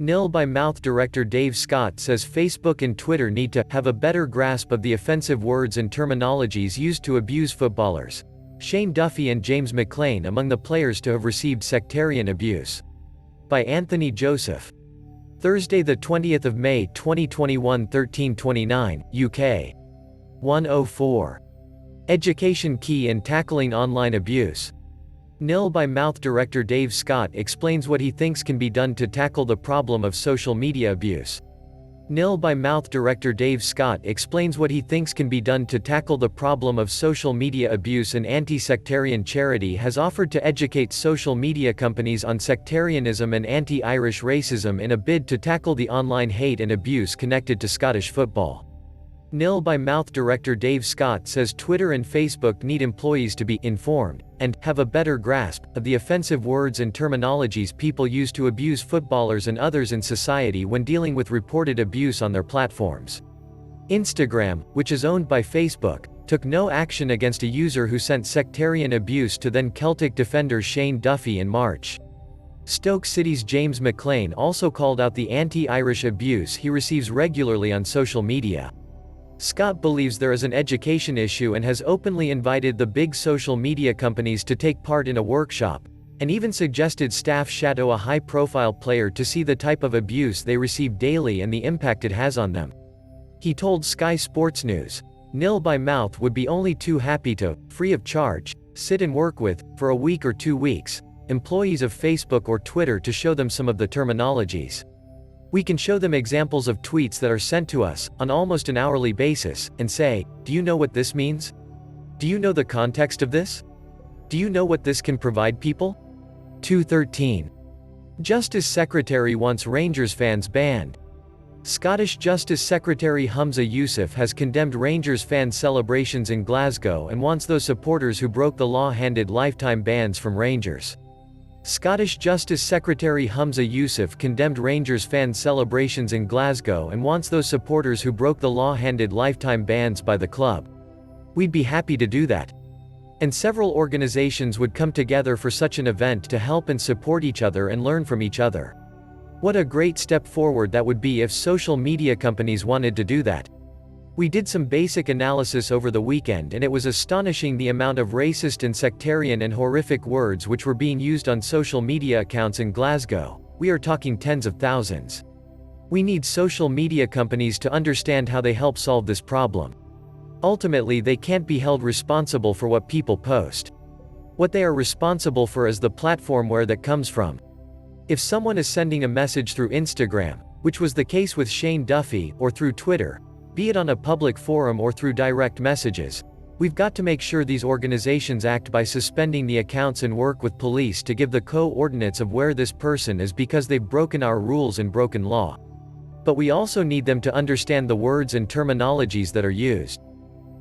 Nil-by-mouth director Dave Scott says Facebook and Twitter need to have a better grasp of the offensive words and terminologies used to abuse footballers. Shane Duffy and James McClain among the players to have received sectarian abuse. By Anthony Joseph. Thursday, the 20th of May, 2021, 13:29 UK. 104. Education key in tackling online abuse. Nil-by-mouth director Dave Scott explains what he thinks can be done to tackle the problem of social media abuse. Nil-by-mouth director Dave Scott explains what he thinks can be done to tackle the problem of social media abuse. An anti-sectarian charity has offered to educate social media companies on sectarianism and anti-Irish racism in a bid to tackle the online hate and abuse connected to Scottish football. Nil-by-mouth director Dave Scott says Twitter and Facebook need employees to be informed and have a better grasp of the offensive words and terminologies people use to abuse footballers and others in society when dealing with reported abuse on their platforms. Instagram, which is owned by Facebook, took no action against a user who sent sectarian abuse to then Celtic defender Shane Duffy in March. Stoke City's James McClain also called out the anti-Irish abuse he receives regularly on social media. Scott believes there is an education issue and has openly invited the big social media companies to take part in a workshop, and even suggested staff shadow a high-profile player to see the type of abuse they receive daily and the impact it has on them. He told Sky Sports News, Nil-by-mouth would be only too happy to, free of charge, sit and work with, for a week or 2 weeks, employees of Facebook or Twitter to show them some of the terminologies. We can show them examples of tweets that are sent to us, on almost an hourly basis, and say, do you know what this means? Do you know the context of this? Do you know what this can provide people? 213. Justice Secretary wants Rangers fans banned. Scottish Justice Secretary Humza Yousaf has condemned Rangers fan celebrations in Glasgow and wants those supporters who broke the law handed lifetime bans from Rangers. Scottish Justice Secretary Humza Yousaf condemned Rangers fan celebrations in Glasgow and wants those supporters who broke the law handed lifetime bans by the club. We'd be happy to do that. And several organizations would come together for such an event to help and support each other and learn from each other. What a great step forward that would be if social media companies wanted to do that. We did some basic analysis over the weekend and it was astonishing the amount of racist and sectarian and horrific words which were being used on social media accounts in Glasgow. We are talking tens of thousands. We need social media companies to understand how they help solve this problem. Ultimately, they can't be held responsible for what people post. What they are responsible for is the platform where that comes from. If someone is sending a message through Instagram, which was the case with Shane Duffy, or through Twitter, be it on a public forum or through direct messages, we've got to make sure these organizations act by suspending the accounts and work with police to give the coordinates of where this person is because they've broken our rules and broken law. But we also need them to understand the words and terminologies that are used.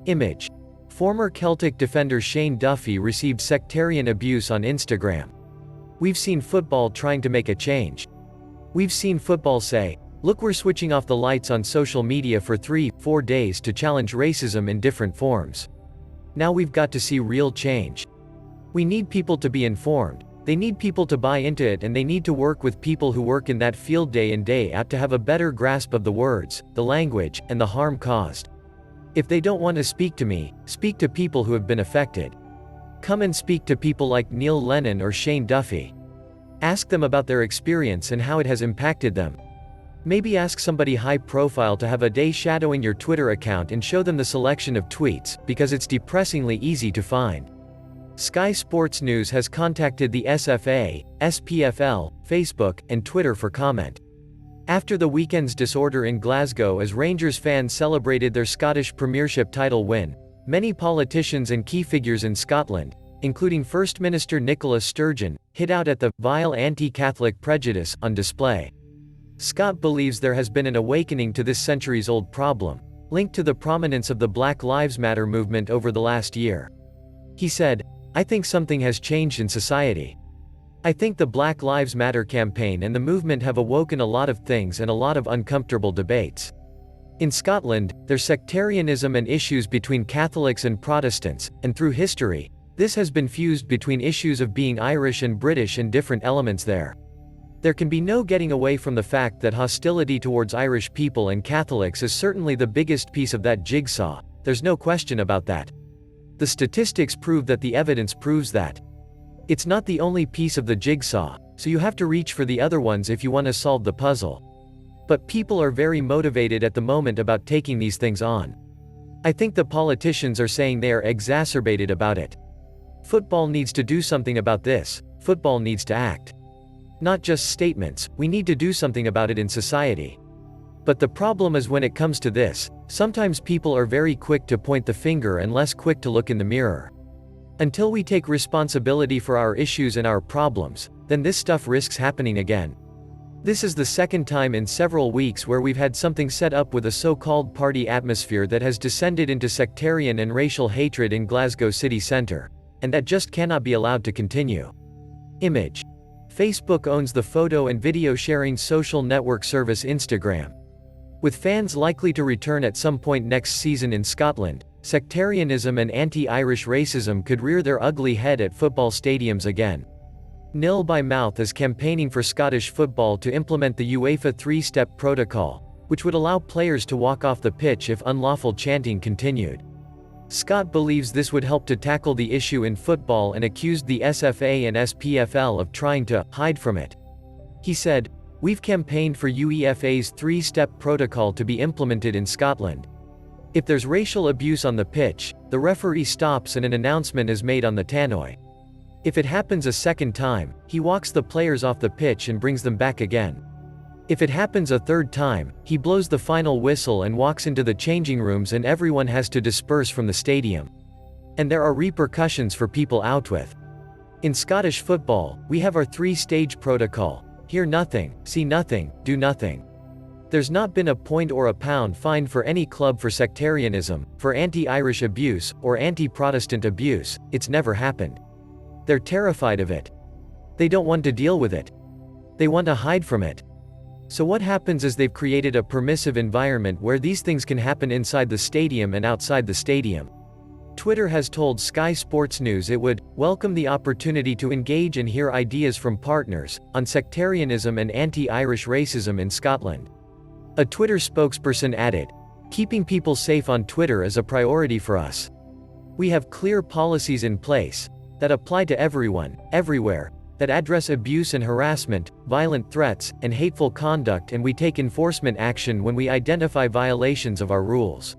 Image. Former Celtic defender Shane Duffy received sectarian abuse on Instagram. We've seen football trying to make a change. We've seen football say, look, we're switching off the lights on social media for 3-4 days to challenge racism in different forms. Now we've got to see real change. We need people to be informed, they need people to buy into it, and they need to work with people who work in that field day in day out to have a better grasp of the words, the language, and the harm caused. If they don't want to speak to me, speak to people who have been affected. Come and speak to people like Neil Lennon or Shane Duffy. Ask them about their experience and how it has impacted them. Maybe ask somebody high profile to have a day shadowing your Twitter account and show them the selection of tweets, because it's depressingly easy to find. Sky Sports News has contacted the SFA, SPFL, Facebook, and Twitter for comment. After the weekend's disorder in Glasgow as Rangers fans celebrated their Scottish Premiership title win, many politicians and key figures in Scotland, including First Minister Nicola Sturgeon, hit out at the vile anti-Catholic prejudice on display. Scott believes there has been an awakening to this centuries-old problem, linked to the prominence of the Black Lives Matter movement over the last year. He said, I think something has changed in society. I think the Black Lives Matter campaign and the movement have awoken a lot of things and a lot of uncomfortable debates. In Scotland, there's sectarianism and issues between Catholics and Protestants, and through history, this has been fused between issues of being Irish and British and different elements there. There can be no getting away from the fact that hostility towards Irish people and Catholics is certainly the biggest piece of that jigsaw, there's no question about that. The statistics prove that, the evidence proves that. It's not the only piece of the jigsaw, so you have to reach for the other ones if you want to solve the puzzle. But people are very motivated at the moment about taking these things on. I think the politicians are saying they are exacerbated about it. Football needs to do something about this, football needs to act. Not just statements, we need to do something about it in society. But the problem is, when it comes to this, sometimes people are very quick to point the finger and less quick to look in the mirror. Until we take responsibility for our issues and our problems, then this stuff risks happening again. This is the second time in several weeks where we've had something set up with a so-called party atmosphere that has descended into sectarian and racial hatred in Glasgow city centre. And that just cannot be allowed to continue. Image. Facebook owns the photo and video sharing social network service Instagram. With fans likely to return at some point next season in Scotland, sectarianism and anti-Irish racism could rear their ugly head at football stadiums again. Nil by Mouth is campaigning for Scottish football to implement the UEFA three-step protocol, which would allow players to walk off the pitch if unlawful chanting continued. Scott believes this would help to tackle the issue in football and accused the SFA and SPFL of trying to hide from it. He said, "We've campaigned for UEFA's three-step protocol to be implemented in Scotland. If there's racial abuse on the pitch, the referee stops and an announcement is made on the tannoy. If it happens a second time, he walks the players off the pitch and brings them back again. If it happens a third time, he blows the final whistle and walks into the changing rooms and everyone has to disperse from the stadium. And there are repercussions for people out with. In Scottish football, we have our three-stage protocol: hear nothing, see nothing, do nothing. There's not been a point or a pound fine for any club for sectarianism, for anti-Irish abuse, or anti-Protestant abuse. It's never happened. They're terrified of it. They don't want to deal with it. They want to hide from it. So what happens is they've created a permissive environment where these things can happen inside the stadium and outside the stadium. Twitter has told Sky Sports News it would welcome the opportunity to engage and hear ideas from partners on sectarianism and anti-Irish racism in Scotland. A Twitter spokesperson added, "Keeping people safe on Twitter is a priority for us. We have clear policies in place that apply to everyone, everywhere, that address abuse and harassment, violent threats, and hateful conduct, and we take enforcement action when we identify violations of our rules."